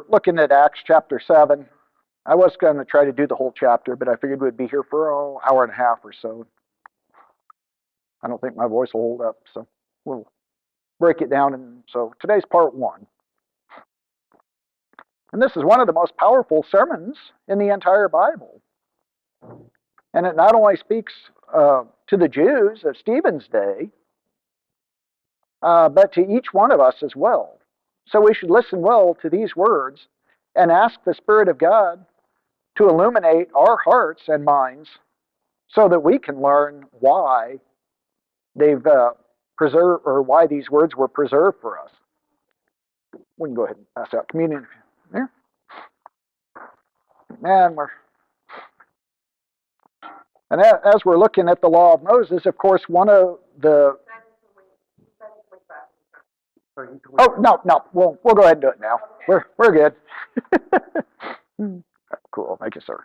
looking at Acts chapter 7. I was going to try to do the whole chapter, but I figured we'd be here for an hour and a half or so. I don't think my voice will hold up, so we'll break it down. And so today's part 1. And this is one of the most powerful sermons in the entire Bible. And it not only speaks to the Jews of Stephen's day, but to each one of us as well. So we should listen well to these words and ask the Spirit of God to illuminate our hearts and minds so that we can learn why they've preserved, or why these words were preserved for us. We can go ahead and pass out communion there. And as we're looking at the law of Moses, of course, one of the... Oh, no, we'll go ahead and do it now. We're good. Cool, thank you, sir.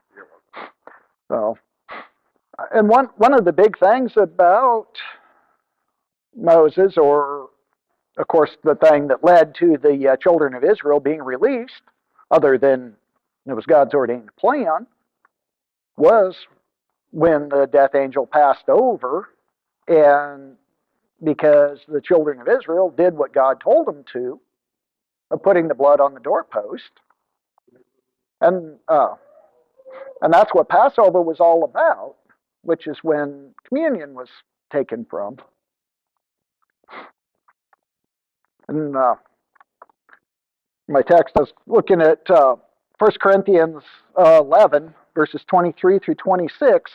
So, and one of the big things about Moses, or of course the thing that led to the children of Israel being released, other than it was God's ordained plan, was when the death angel passed over, and because the children of Israel did what God told them to, of putting the blood on the doorpost. And that's what Passover was all about, which is when communion was taken from. And my text, I was looking at 1 Corinthians 11, verses 23 through 26,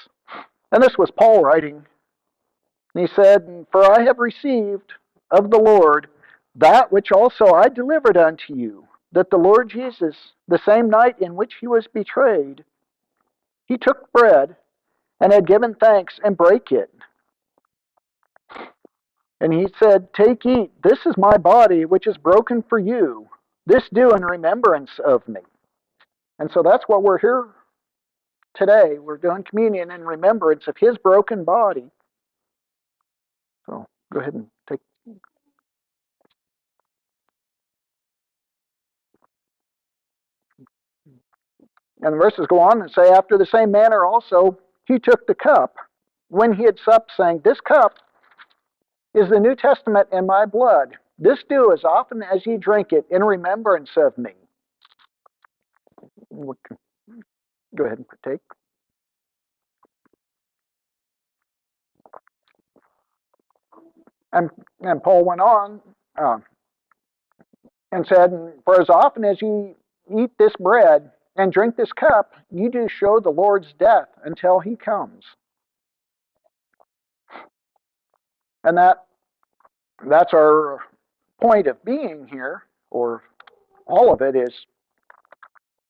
and this was Paul writing. And he said, "For I have received of the Lord that which also I delivered unto you, that the Lord Jesus, the same night in which he was betrayed, he took bread, and had given thanks, and brake it. And he said, Take, eat, this is my body, which is broken for you. This do in remembrance of me." And so that's what we're here today. We're doing communion in remembrance of his broken body. So go ahead and take. And the verses go on and say, "After the same manner also he took the cup, when he had supped, saying, This cup is the New Testament in my blood. This do as often as ye drink it in remembrance of me." Go ahead and partake. And Paul went on and said, "For as often as ye eat this bread and drink this cup, you do show the Lord's death until he comes." And that's our point of being here, or all of it is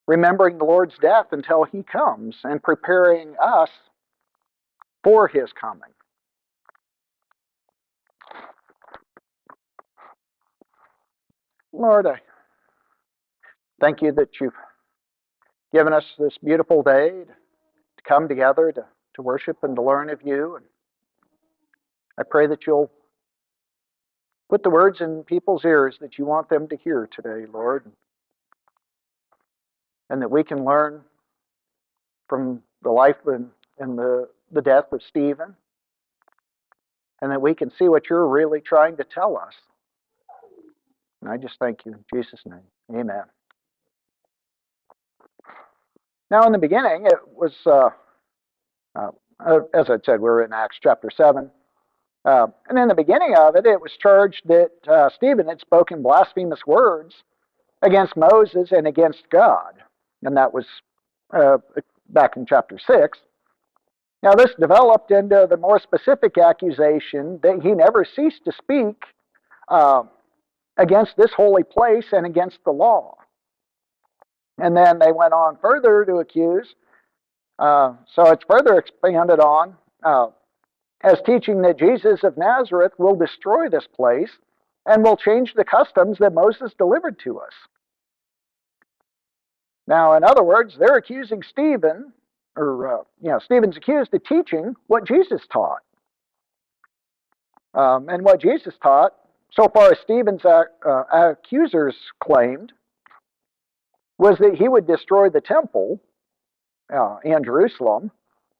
remembering the Lord's death until he comes and preparing us for his coming. Lord, I thank you that you've given us this beautiful day to come together to worship and to learn of you. And I pray that you'll put the words in people's ears that you want them to hear today, Lord, and that we can learn from the life and the death of Stephen, and that we can see what you're really trying to tell us. And I just thank you in Jesus' name. Amen. Now, in the beginning, it was, as I said, we're in Acts chapter 7. And in the beginning of it, it was charged that Stephen had spoken blasphemous words against Moses and against God. And that was back in chapter 6. Now, this developed into the more specific accusation that he never ceased to speak against this holy place and against the law. And then they went on further to accuse. So it's further expanded on as teaching that Jesus of Nazareth will destroy this place and will change the customs that Moses delivered to us. Now, in other words, they're accusing Stephen, or Stephen's accused of teaching what Jesus taught. And what Jesus taught, so far as Stephen's accusers claimed, was that he would destroy the temple in Jerusalem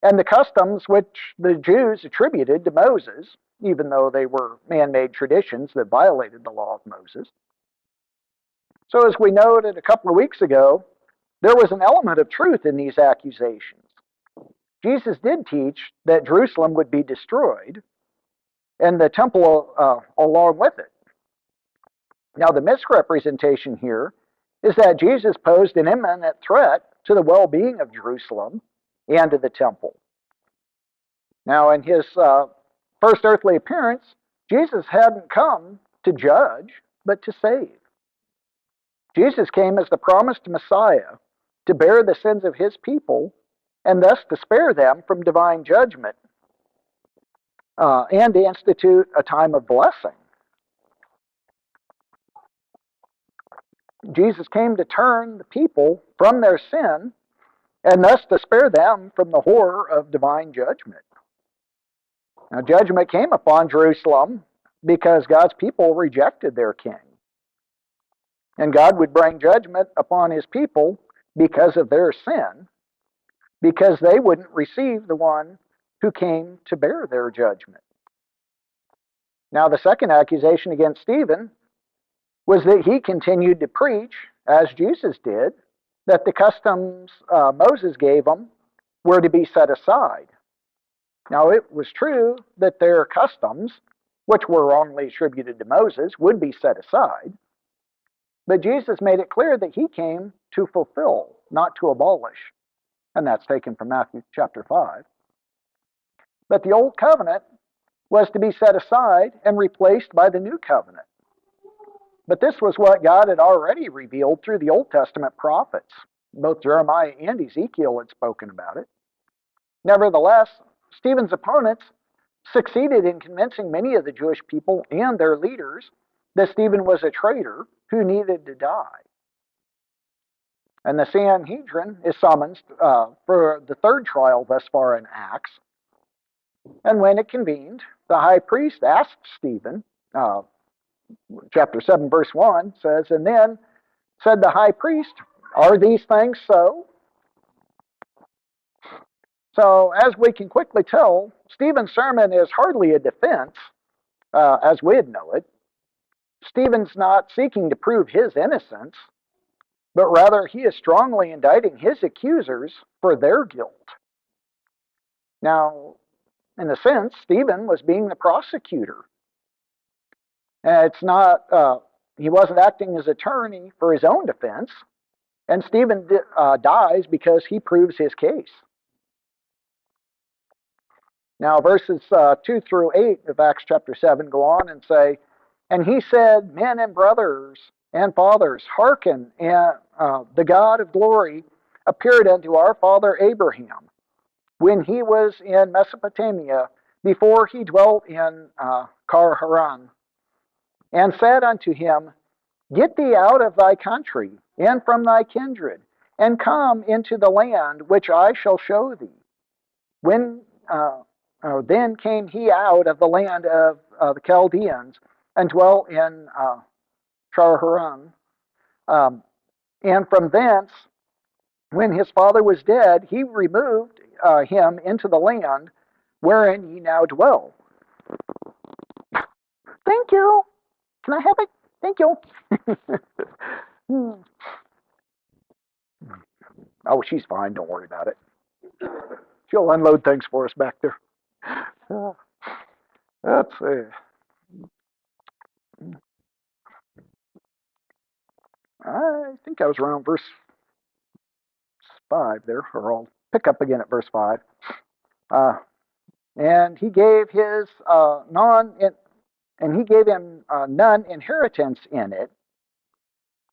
and the customs which the Jews attributed to Moses, even though they were man-made traditions that violated the law of Moses. So as we noted a couple of weeks ago, there was an element of truth in these accusations. Jesus did teach that Jerusalem would be destroyed and the temple along with it. Now, the misrepresentation here is that Jesus posed an imminent threat to the well-being of Jerusalem and to the temple. Now, in his first earthly appearance, Jesus hadn't come to judge, but to save. Jesus came as the promised Messiah to bear the sins of his people and thus to spare them from divine judgment and to institute a time of blessing. Jesus came to turn the people from their sin and thus to spare them from the horror of divine judgment. Now, judgment came upon Jerusalem because God's people rejected their king. And God would bring judgment upon his people because of their sin, because they wouldn't receive the one who came to bear their judgment. Now, the second accusation against Stephen was that he continued to preach, as Jesus did, that the customs Moses gave them were to be set aside. Now, it was true that their customs, which were wrongly attributed to Moses, would be set aside. But Jesus made it clear that he came to fulfill, not to abolish. And that's taken from Matthew chapter 5. But the old covenant was to be set aside and replaced by the new covenant. But this was what God had already revealed through the Old Testament prophets. Both Jeremiah and Ezekiel had spoken about it. Nevertheless, Stephen's opponents succeeded in convincing many of the Jewish people and their leaders that Stephen was a traitor who needed to die. And the Sanhedrin is summoned for the third trial thus far in Acts. And when it convened, the high priest asked Stephen, chapter 7, verse 1 says, "And then said the high priest, 'Are these things so?'" So, as we can quickly tell, Stephen's sermon is hardly a defense, as we'd know it. Stephen's not seeking to prove his innocence, but rather he is strongly indicting his accusers for their guilt. Now, in a sense, Stephen was being the prosecutor. It's not, he wasn't acting as attorney for his own defense, and Stephen dies because he proves his case. Now, verses 2 through 8 of Acts chapter 7 go on and say, "And he said, 'Men and brothers and fathers, hearken, and the God of glory appeared unto our father Abraham when he was in Mesopotamia, before he dwelt in Haran, and said unto him, Get thee out of thy country and from thy kindred, and come into the land which I shall show thee. Then came he out of the land of the Chaldeans, and dwelt in Haran. And from thence, when his father was dead, he removed him into the land wherein ye now dwell." Thank you. Can I have it? Thank you. Oh, she's fine. Don't worry about it. She'll unload things for us back there. Let's see. I think I was around verse 5 there, or I'll pick up again at verse 5. And he gave his he gave him none inheritance in it.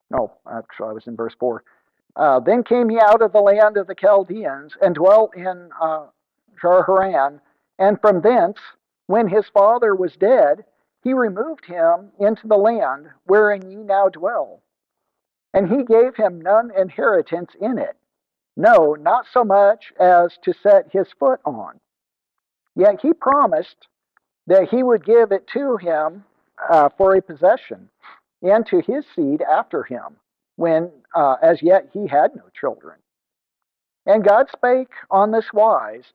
No, actually, I was in verse 4. Then came he out of the land of the Chaldeans, and dwelt in Haran, and from thence, when his father was dead, he removed him into the land wherein ye now dwell. And he gave him none inheritance in it, no, not so much as to set his foot on. Yet he promised that he would give it to him for a possession, and to his seed after him. when as yet he had no children. And God spake on this wise,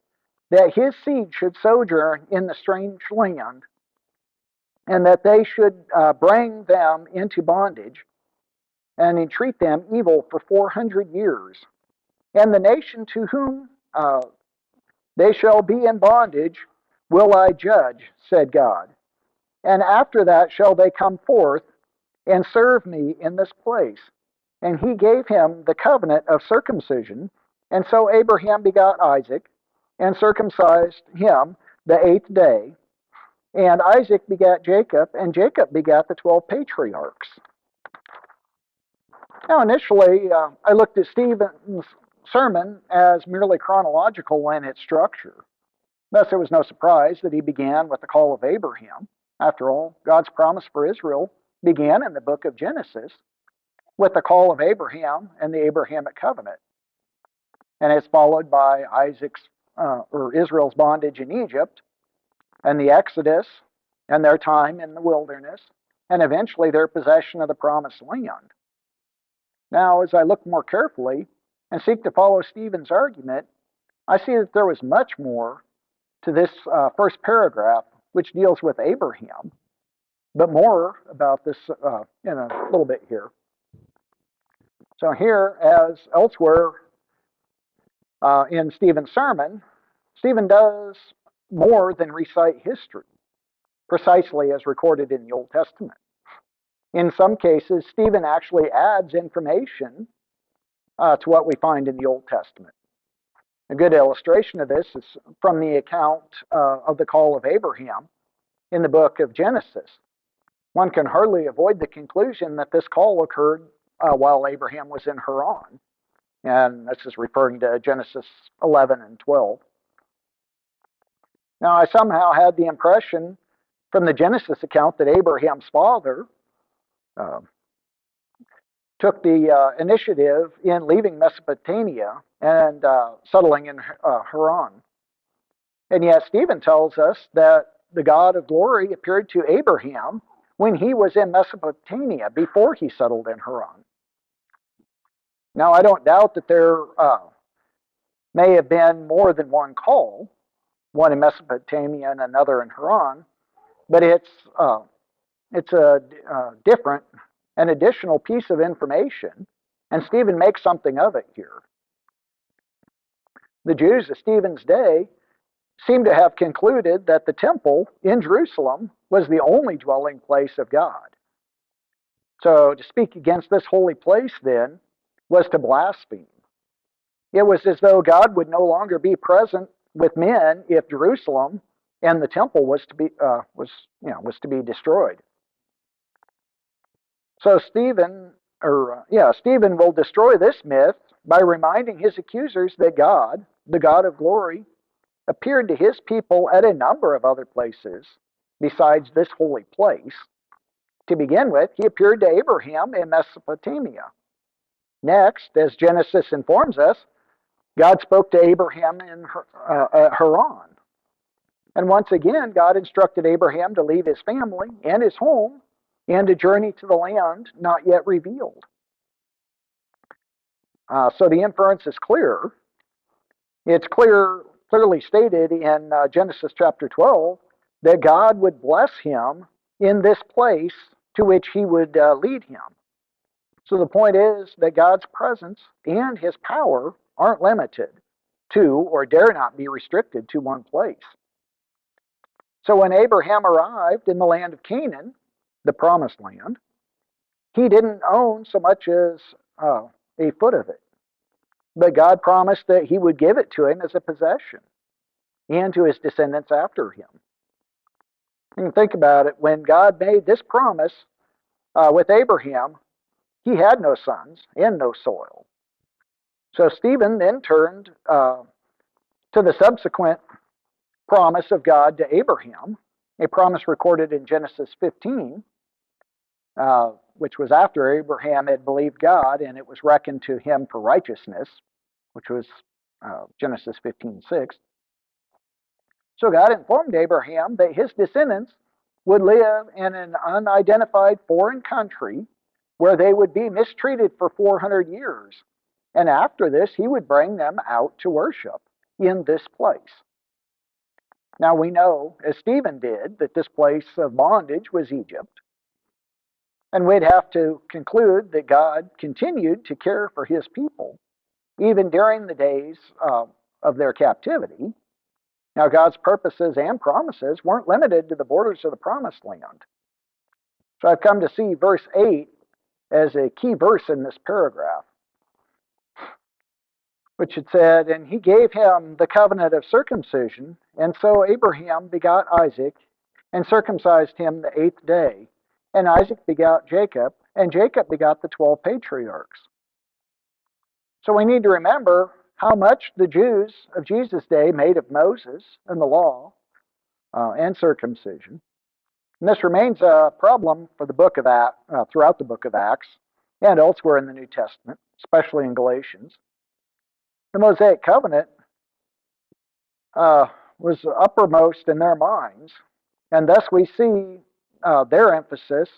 that his seed should sojourn in the strange land, and that they should bring them into bondage, and entreat them evil for 400 years. And the nation to whom they shall be in bondage will I judge, said God. And after that shall they come forth and serve me in this place. And he gave him the covenant of circumcision. And so Abraham begot Isaac, and circumcised him the 8th day. And Isaac begat Jacob, and Jacob begat the 12 patriarchs. Now, initially, I looked at Stephen's sermon as merely chronological in its structure. Thus, it was no surprise that he began with the call of Abraham. After all, God's promise for Israel began in the book of Genesis with the call of Abraham and the Abrahamic covenant. And it's followed by Israel's bondage in Egypt, and the Exodus, and their time in the wilderness, and eventually their possession of the promised land. Now, as I look more carefully and seek to follow Stephen's argument, I see that there was much more to this first paragraph, which deals with Abraham, but more about this in a little bit here. So here, as elsewhere in Stephen's sermon, Stephen does more than recite history, precisely as recorded in the Old Testament. In some cases, Stephen actually adds information to what we find in the Old Testament. A good illustration of this is from the account of the call of Abraham in the book of Genesis. One can hardly avoid the conclusion that this call occurred while Abraham was in Haran. And this is referring to Genesis 11 and 12. Now, I somehow had the impression from the Genesis account that Abraham's father took the initiative in leaving Mesopotamia and settling in Haran. And yet Stephen tells us that the God of glory appeared to Abraham when he was in Mesopotamia, before he settled in Haran. Now, I don't doubt that there may have been more than one call, one in Mesopotamia and another in Haran, but it's a different, an additional piece of information, and Stephen makes something of it here. The Jews of Stephen's day seem to have concluded that the temple in Jerusalem was the only dwelling place of God. So to speak against this holy place, then, was to blaspheme. It was as though God would no longer be present with men if Jerusalem and the temple was to be destroyed. So Stephen will destroy this myth by reminding his accusers that God, the God of glory, appeared to his people at a number of other places besides this holy place. To begin with, he appeared to Abraham in Mesopotamia. Next, as Genesis informs us, God spoke to Abraham in Haran. And once again, God instructed Abraham to leave his family and his home and to journey to the land not yet revealed. So the inference is clear. It's clearly stated in Genesis chapter 12 that God would bless him in this place to which he would lead him. So the point is that God's presence and his power aren't limited to or dare not be restricted to one place. So when Abraham arrived in the land of Canaan, the promised land, he didn't own so much as a foot of it. But God promised that he would give it to him as a possession and to his descendants after him. And think about it. When God made this promise with Abraham, he had no sons and no soil. So Stephen then turned to the subsequent promise of God to Abraham, a promise recorded in Genesis 15, which was after Abraham had believed God and it was reckoned to him for righteousness, which was Genesis 15:6. So God informed Abraham that his descendants would live in an unidentified foreign country where they would be mistreated for 400 years. And after this, he would bring them out to worship in this place. Now we know, as Stephen did, that this place of bondage was Egypt. And we'd have to conclude that God continued to care for his people, even during the days of their captivity. Now, God's purposes and promises weren't limited to the borders of the promised land. So I've come to see verse 8 as a key verse in this paragraph, which it said, "And he gave him the covenant of circumcision, and so Abraham begot Isaac, and circumcised him the 8th day. And Isaac begot Jacob, and Jacob begot the 12 patriarchs." So we need to remember how much the Jews of Jesus' day made of Moses and the law and circumcision. And this remains a problem for the book of throughout the book of Acts and elsewhere in the New Testament, especially in Galatians. The Mosaic covenant was uppermost in their minds, and thus we see their emphasis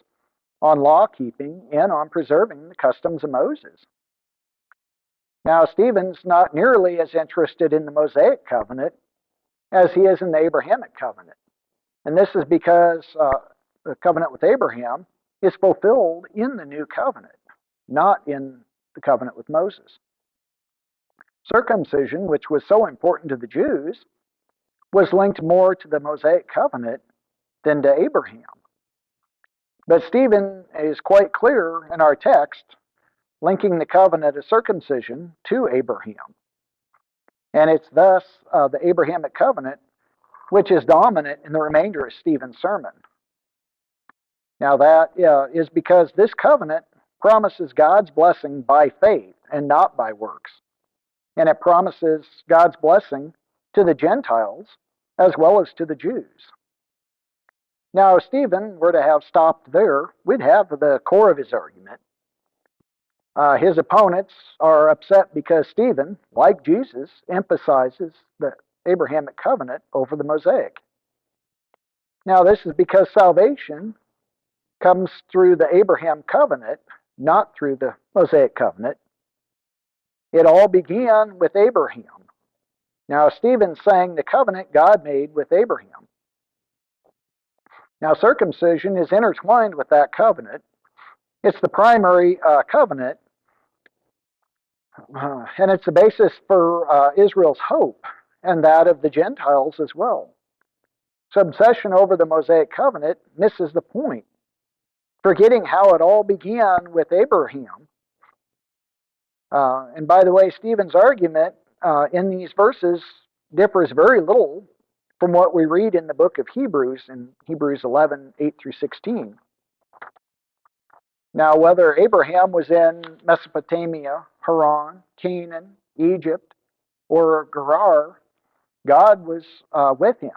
on law keeping and on preserving the customs of Moses. Now, Stephen's not nearly as interested in the Mosaic covenant as he is in the Abrahamic covenant. And this is because the covenant with Abraham is fulfilled in the new covenant, not in the covenant with Moses. Circumcision, which was so important to the Jews, was linked more to the Mosaic covenant than to Abraham. But Stephen is quite clear in our text, linking the covenant of circumcision to Abraham. And it's thus the Abrahamic covenant which is dominant in the remainder of Stephen's sermon. Now that is because this covenant promises God's blessing by faith and not by works. And it promises God's blessing to the Gentiles as well as to the Jews. Now, if Stephen were to have stopped there, we'd have the core of his argument. His opponents are upset because Stephen, like Jesus, emphasizes the Abrahamic covenant over the Mosaic. Now, this is because salvation comes through the Abraham covenant, not through the Mosaic covenant. It all began with Abraham. Now, Stephen's saying the covenant God made with Abraham. Now, circumcision is intertwined with that covenant. It's the primary covenant, and it's the basis for Israel's hope and that of the Gentiles as well. So obsession over the Mosaic covenant misses the point, forgetting how it all began with Abraham. And by the way, Stephen's argument in these verses differs very little from what we read in the book of Hebrews, in Hebrews 11, 8 through 16. Now, whether Abraham was in Mesopotamia, Haran, Canaan, Egypt, or Gerar, God was with him.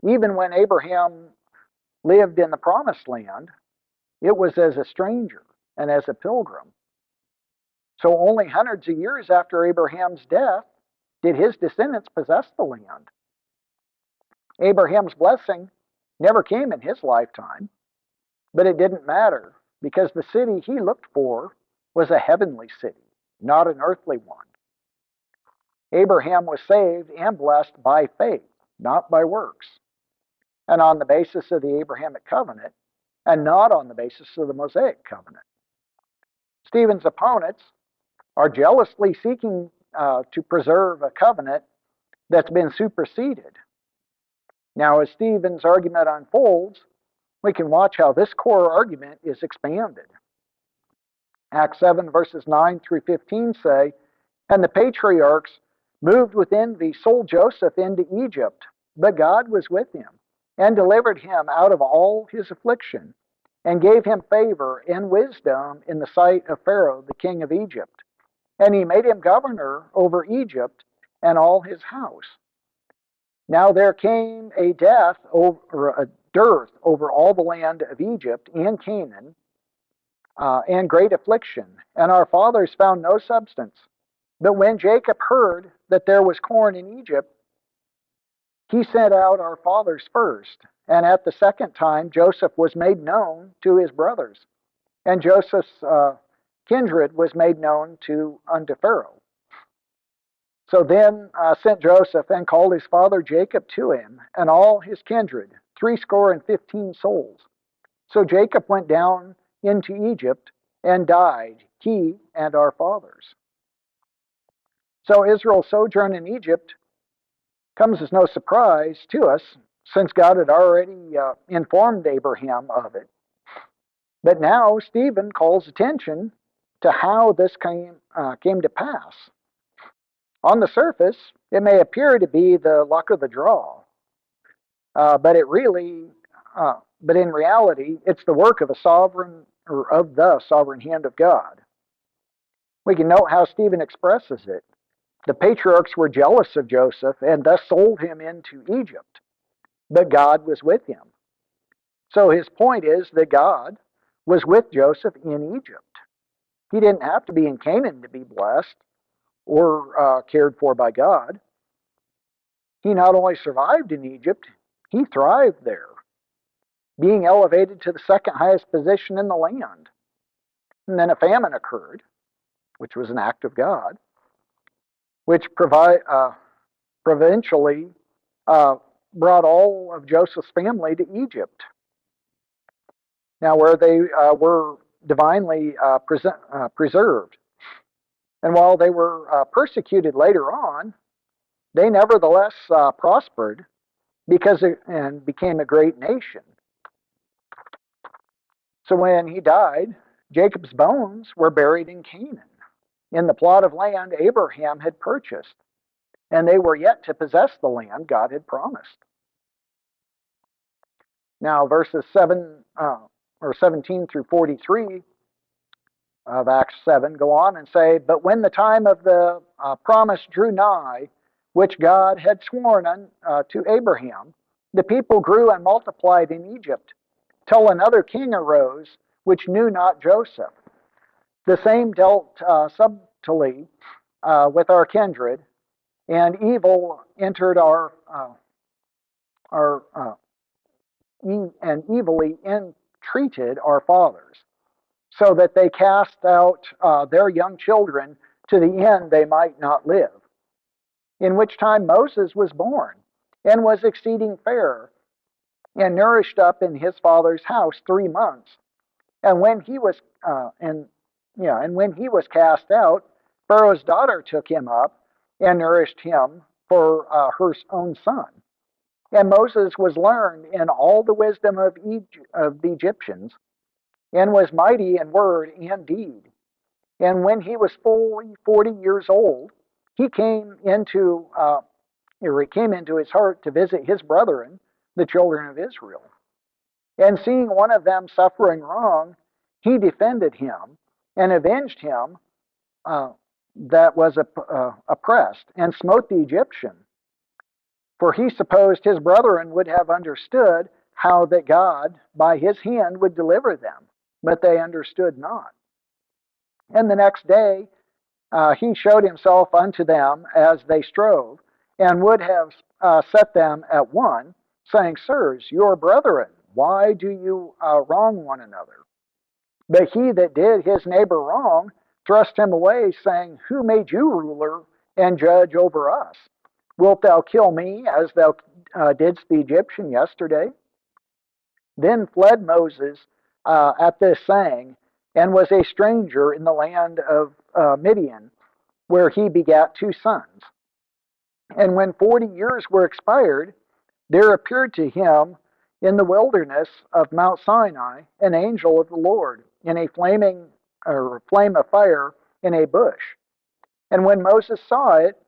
Even when Abraham lived in the Promised Land, it was as a stranger and as a pilgrim. So only hundreds of years after Abraham's death did his descendants possess the land. Abraham's blessing never came in his lifetime, but it didn't matter because the city he looked for was a heavenly city, not an earthly one. Abraham was saved and blessed by faith, not by works, and on the basis of the Abrahamic covenant, and not on the basis of the Mosaic covenant. Stephen's opponents are jealously seeking to preserve a covenant that's been superseded. Now, as Stephen's argument unfolds, we can watch how this core argument is expanded. Acts 7, verses 9 through 15 say, "And the patriarchs, moved with envy, sold Joseph into Egypt, but God was with him, and delivered him out of all his affliction, and gave him favor and wisdom in the sight of Pharaoh, the king of Egypt. And he made him governor over Egypt and all his house. Now there came a dearth over all the land of Egypt and Canaan, and great affliction, and our fathers found no substance. But when Jacob heard that there was corn in Egypt, he sent out our fathers first, and at the second time Joseph was made known to his brothers. and Joseph's kindred was made known unto Pharaoh. So then sent Joseph and called his father Jacob to him, and all his kindred, 75 souls. So Jacob went down into Egypt and died, he and our fathers. So Israel's sojourn in Egypt comes as no surprise to us, since God had already informed Abraham of it. But now Stephen calls attention to how this came to pass. On the surface, it may appear to be the luck of the draw, but but in reality, it's the work of of the sovereign hand of God. We can note how Stephen expresses it. The patriarchs were jealous of Joseph and thus sold him into Egypt, but God was with him. So his point is that God was with Joseph in Egypt. He didn't have to be in Canaan to be blessed or cared for by God. He not only survived in Egypt, he thrived there, being elevated to the second highest position in the land. And then a famine occurred, which was an act of God, which providentially brought all of Joseph's family to Egypt. Now, where they were divinely preserved. And while they were persecuted later on, they nevertheless prospered and became a great nation. So when he died, Jacob's bones were buried in Canaan, in the plot of land Abraham had purchased, and they were yet to possess the land God had promised. Now, verses 17 through 43 of Acts 7 go on and say, "But when the time of the promise drew nigh, which God had sworn to Abraham, the people grew and multiplied in Egypt, till another king arose, which knew not Joseph. The same dealt subtly with our kindred, and evil entered and evilly entreated our fathers, so that they cast out their young children to the end they might not live. In which time Moses was born, and was exceeding fair, and nourished up in his father's house 3 months. And when he was cast out, Pharaoh's daughter took him up and nourished him for her own son. And Moses was learned in all the wisdom of the Egyptians, and was mighty in word and deed. And when he was fully 40 years old, he came into his heart to visit his brethren, the children of Israel. And seeing one of them suffering wrong, he defended him and avenged him that was oppressed, and smote the Egyptian. For he supposed his brethren would have understood how that God by his hand would deliver them, but they understood not. And the next day he showed himself unto them as they strove, and would have set them at one, saying, Sirs, your brethren, why do you wrong one another? But he that did his neighbor wrong thrust him away, saying, Who made you ruler and judge over us? Wilt thou kill me as thou didst the Egyptian yesterday? Then fled Moses at this saying, and was a stranger in the land of Midian, where he begat 2 sons. And when 40 years were expired, there appeared to him in the wilderness of Mount Sinai an angel of the Lord in a flame of fire in a bush. And when Moses saw it,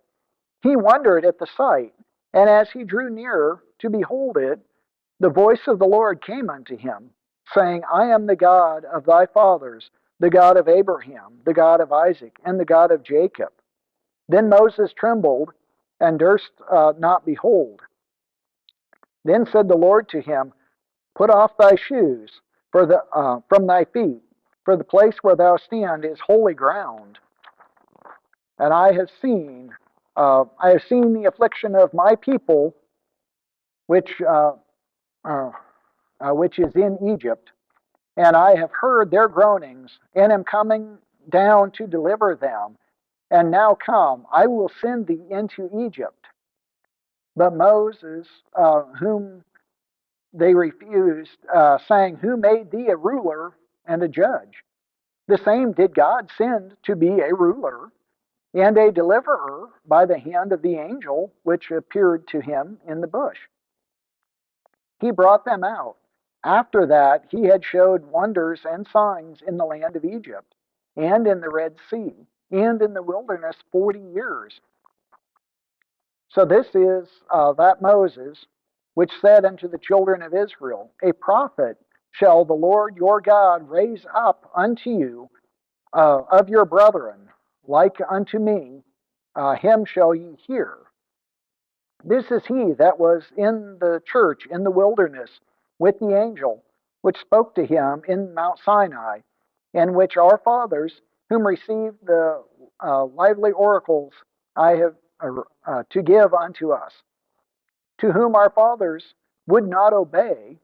he wondered at the sight. And as he drew nearer to behold it, the voice of the Lord came unto him, saying, I am the God of thy fathers, the God of Abraham, the God of Isaac, and the God of Jacob. Then Moses trembled and durst not behold. Then said the Lord to him, Put off thy shoes from thy feet, for the place where thou stand is holy ground. And I have seen the affliction of my people, which is in Egypt, and I have heard their groanings, and am coming down to deliver them. And now come, I will send thee into Egypt. But Moses, whom they refused, saying, Who made thee a ruler and a judge? The same did God send to be a ruler and a deliverer by the hand of the angel which appeared to him in the bush. He brought them out. After that, he had showed wonders and signs in the land of Egypt, and in the Red Sea, and in the wilderness 40 years. So this is that Moses, which said unto the children of Israel, A prophet shall the Lord your God raise up unto you of your brethren, like unto me, him shall ye hear. This is he that was in the church in the wilderness with the angel, which spoke to him in Mount Sinai, and which our fathers, whom received the lively oracles I have to give unto us, to whom our fathers would not obey,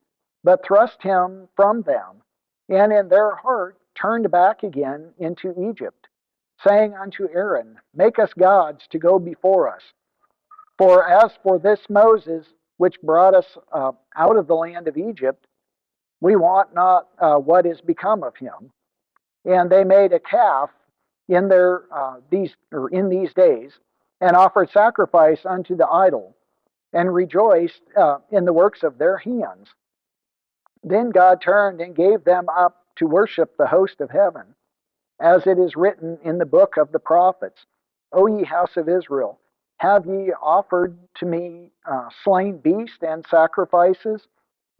but thrust him from them, and in their heart turned back again into Egypt, saying unto Aaron, Make us gods to go before us. For as for this Moses, which brought us out of the land of Egypt, we want not what is become of him. And they made a calf in in these days, and offered sacrifice unto the idol, and rejoiced in the works of their hands. Then God turned and gave them up to worship the host of heaven, as it is written in the book of the prophets, O ye house of Israel, have ye offered to me slain beasts and sacrifices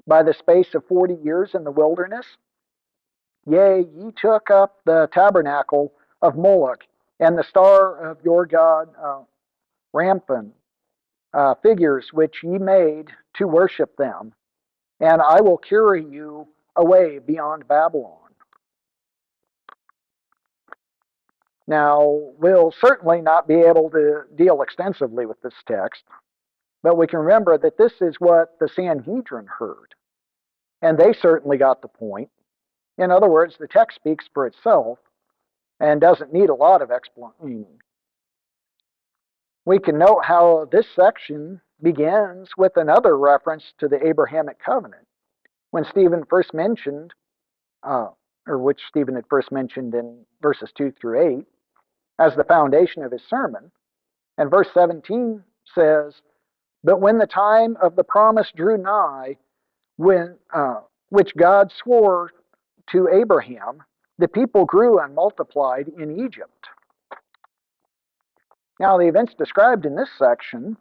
by the space of 40 years in the wilderness? Yea, ye took up the tabernacle of Moloch, and the star of your god Ramphan, figures which ye made to worship them, and I will carry you away beyond Babylon. Now, we'll certainly not be able to deal extensively with this text, but we can remember that this is what the Sanhedrin heard, and they certainly got the point. In other words, the text speaks for itself and doesn't need a lot of explaining. We can note how this section begins with another reference to the Abrahamic covenant. When Stephen first mentioned, or which Stephen had first mentioned in verses 2 through 8, as the foundation of his sermon. And verse 17 says, But when the time of the promise drew nigh, which God swore to Abraham, the people grew and multiplied in Egypt. Now, the events described in this section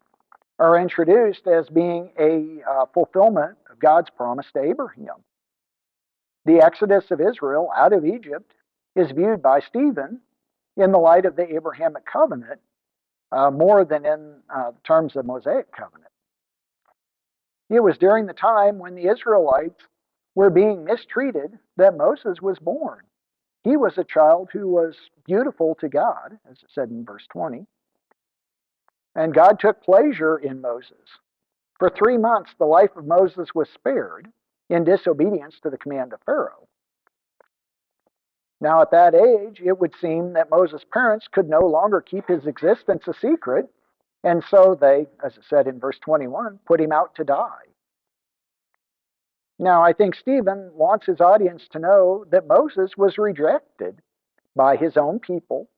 are introduced as being a fulfillment of God's promise to Abraham. The exodus of Israel out of Egypt is viewed by Stephen in the light of the Abrahamic covenant more than in terms of Mosaic covenant. It was during the time when the Israelites were being mistreated that Moses was born. He was a child who was beautiful to God, as it said in verse 20. And God took pleasure in Moses. For 3 months, the life of Moses was spared in disobedience to the command of Pharaoh. Now, at that age, it would seem that Moses' parents could no longer keep his existence a secret, and so they, as it said in verse 21, put him out to die. Now, I think Stephen wants his audience to know that Moses was rejected by his own people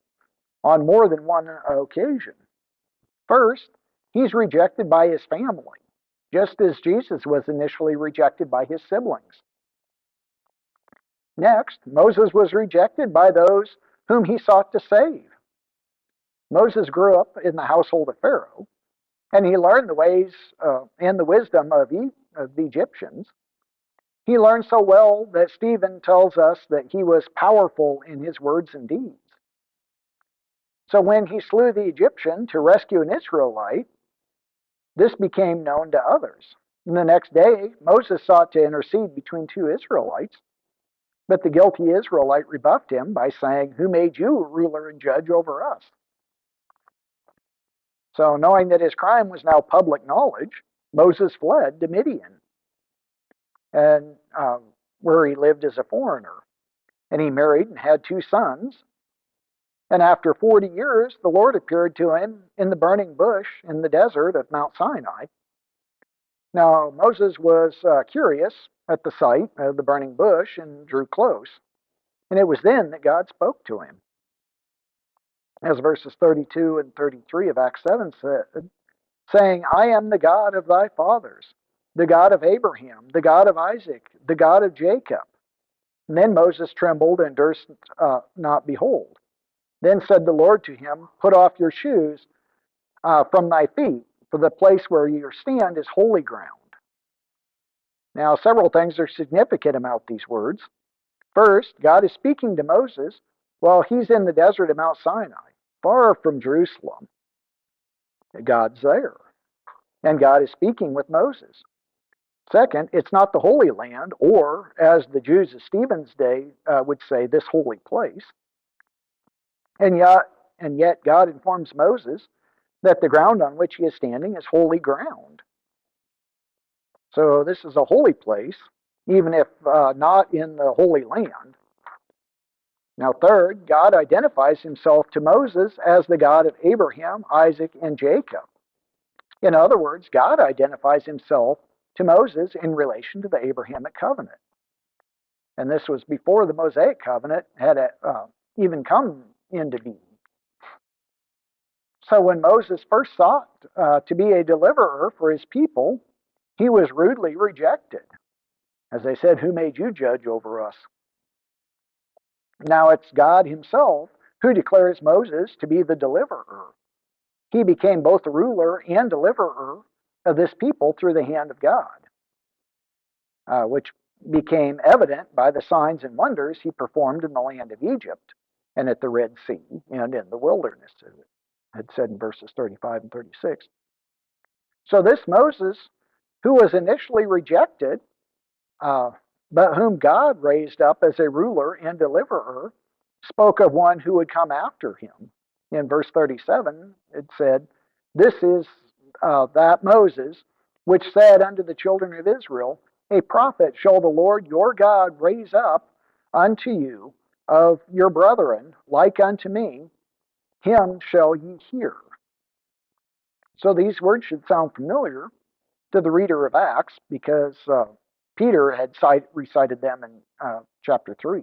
on more than one occasion. First, he's rejected by his family, just as Jesus was initially rejected by his siblings. Next, Moses was rejected by those whom he sought to save. Moses grew up in the household of Pharaoh, and he learned the ways and the wisdom of the Egyptians. He learned so well that Stephen tells us that he was powerful in his words and deeds. So when he slew the Egyptian to rescue an Israelite, this became known to others. And the next day, Moses sought to intercede between 2 Israelites, but the guilty Israelite rebuffed him by saying, Who made you ruler and judge over us? So knowing that his crime was now public knowledge, Moses fled to Midian. And where he lived as a foreigner. And he married and had 2 sons. And after 40 years, the Lord appeared to him in the burning bush in the desert of Mount Sinai. Now, Moses was curious at the sight of the burning bush and drew close. And it was then that God spoke to him. As verses 32 and 33 of Acts 7 said, saying, I am the God of thy fathers, the God of Abraham, the God of Isaac, the God of Jacob. And then Moses trembled and durst not behold. Then said the Lord to him, put off your shoes from thy feet, for the place where you stand is holy ground. Now, several things are significant about these words. First, God is speaking to Moses while he's in the desert of Mount Sinai, far from Jerusalem. God's there, and God is speaking with Moses. Second, it's not the Holy Land, or, as the Jews of Stephen's day would say, this holy place. And yet God informs Moses that the ground on which he is standing is holy ground. So this is a holy place, even if not in the Holy Land. Now third, God identifies himself to Moses as the God of Abraham, Isaac, and Jacob. In other words, God identifies himself to Moses in relation to the Abrahamic covenant. And this was before the Mosaic covenant had even come into being. So when Moses first sought to be a deliverer for his people, he was rudely rejected. As they said, who made you judge over us? Now it's God himself who declares Moses to be the deliverer. He became both the ruler and deliverer of this people through the hand of God, which became evident by the signs and wonders he performed in the land of Egypt and at the Red Sea and in the wilderness, as it had said in verses 35 and 36. So this Moses, who was initially rejected, but whom God raised up as a ruler and deliverer, spoke of one who would come after him. In verse 37, it said, this is that Moses, which said unto the children of Israel, a prophet shall the Lord your God raise up unto you of your brethren, like unto me, him shall ye hear. So these words should sound familiar to the reader of Acts, because Peter had recited them in chapter 3.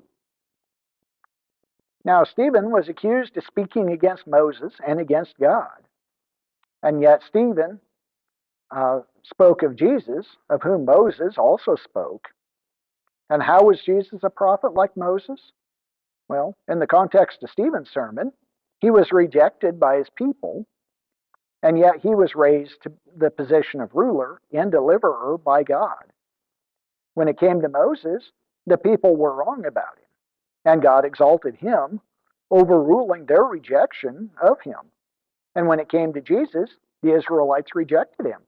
Now, Stephen was accused of speaking against Moses and against God. And yet Stephen spoke of Jesus, of whom Moses also spoke. And how was Jesus a prophet like Moses? Well, in the context of Stephen's sermon, he was rejected by his people, and yet he was raised to the position of ruler and deliverer by God. When it came to Moses, the people were wrong about him, and God exalted him, overruling their rejection of him. And when it came to Jesus, the Israelites rejected him,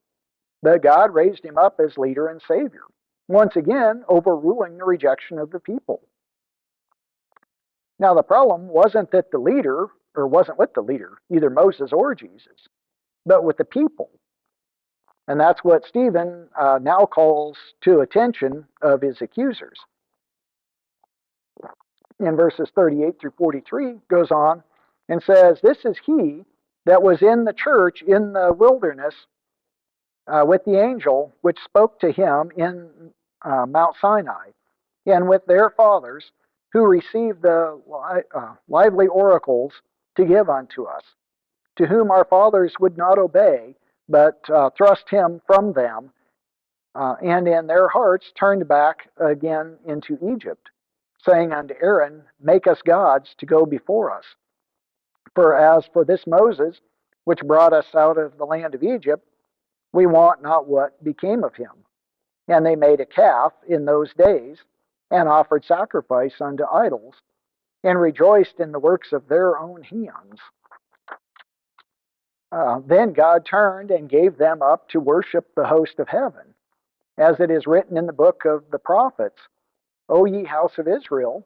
but God raised him up as leader and savior, once again overruling the rejection of the people. Now the problem wasn't with the leader, either Moses or Jesus, but with the people. And that's what Stephen now calls to attention of his accusers. In verses 38 through 43, goes on and says, this is he that was in the church in the wilderness with the angel which spoke to him in Mount Sinai, and with their fathers, who received the lively oracles to give unto us, to whom our fathers would not obey, but thrust him from them, and in their hearts turned back again into Egypt, saying unto Aaron, make us gods to go before us. For as for this Moses, which brought us out of the land of Egypt, we want not what became of him. And they made a calf in those days, and offered sacrifice unto idols, and rejoiced in the works of their own hands. Then God turned and gave them up to worship the host of heaven, as it is written in the book of the prophets, O ye house of Israel,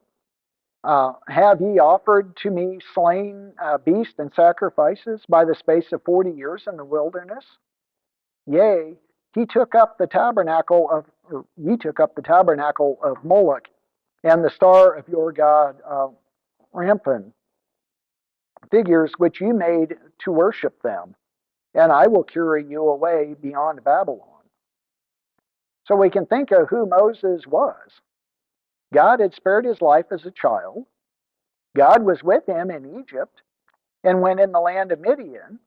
have ye offered to me slain beasts and sacrifices by the space of 40 years in the wilderness? Yea, he took up the tabernacle ye took up the tabernacle of Moloch and the star of your god Ramphan, figures which you made to worship them, and I will carry you away beyond Babylon. So we can think of who Moses was. God had spared his life as a child. God was with him in Egypt and when in the land of Midian.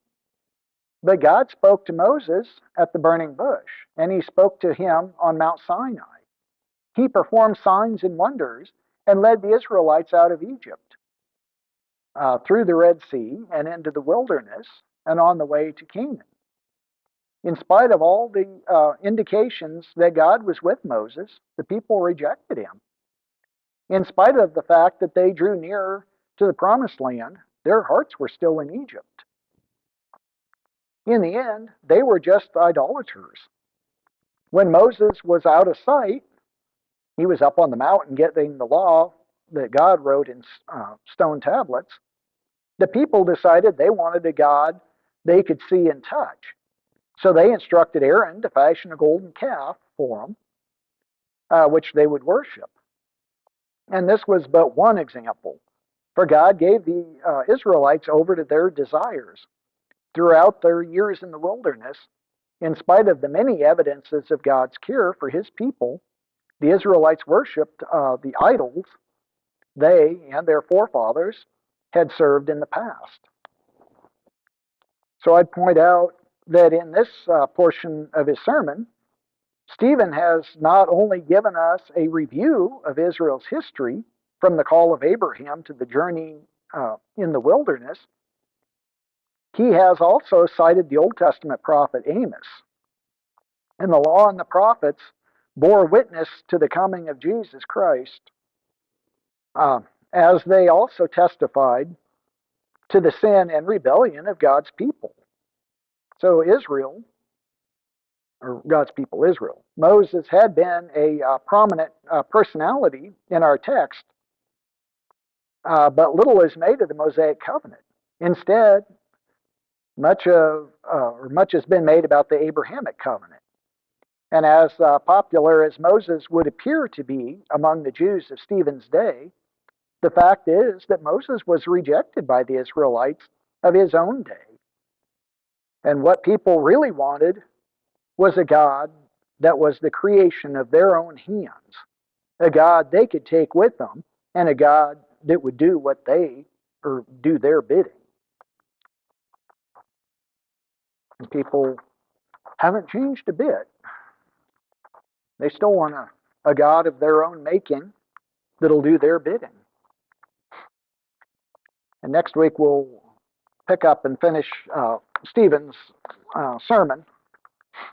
But God spoke to Moses at the burning bush, and he spoke to him on Mount Sinai. He performed signs and wonders and led the Israelites out of Egypt, through the Red Sea and into the wilderness and on the way to Canaan. In spite of all the indications that God was with Moses, the people rejected him. In spite of the fact that they drew nearer to the promised land, their hearts were still in Egypt. In the end, they were just idolaters. When Moses was out of sight, he was up on the mountain getting the law that God wrote in stone tablets. The people decided they wanted a God they could see and touch. So they instructed Aaron to fashion a golden calf for them, which they would worship. And this was but one example, for God gave the Israelites over to their desires throughout their years in the wilderness. In spite of the many evidences of God's care for his people, the Israelites worshipped the idols they and their forefathers had served in the past. So I'd point out that in this portion of his sermon, Stephen has not only given us a review of Israel's history from the call of Abraham to the journey in the wilderness, he has also cited the Old Testament prophet Amos. And the law and the prophets bore witness to the coming of Jesus Christ, as they also testified to the sin and rebellion of God's people. So Israel, or God's people Israel, Moses had been a prominent personality in our text, but little is made of the Mosaic covenant. Instead, much has been made about the Abrahamic covenant. And as popular as Moses would appear to be among the Jews of Stephen's day, the fact is that Moses was rejected by the Israelites of his own day. And what people really wanted was a God that was the creation of their own hands, a God they could take with them, and a God that would do what they, or do their bidding. And people haven't changed a bit. They still want a God of their own making that'll do their bidding. And next week we'll pick up and finish Stephen's sermon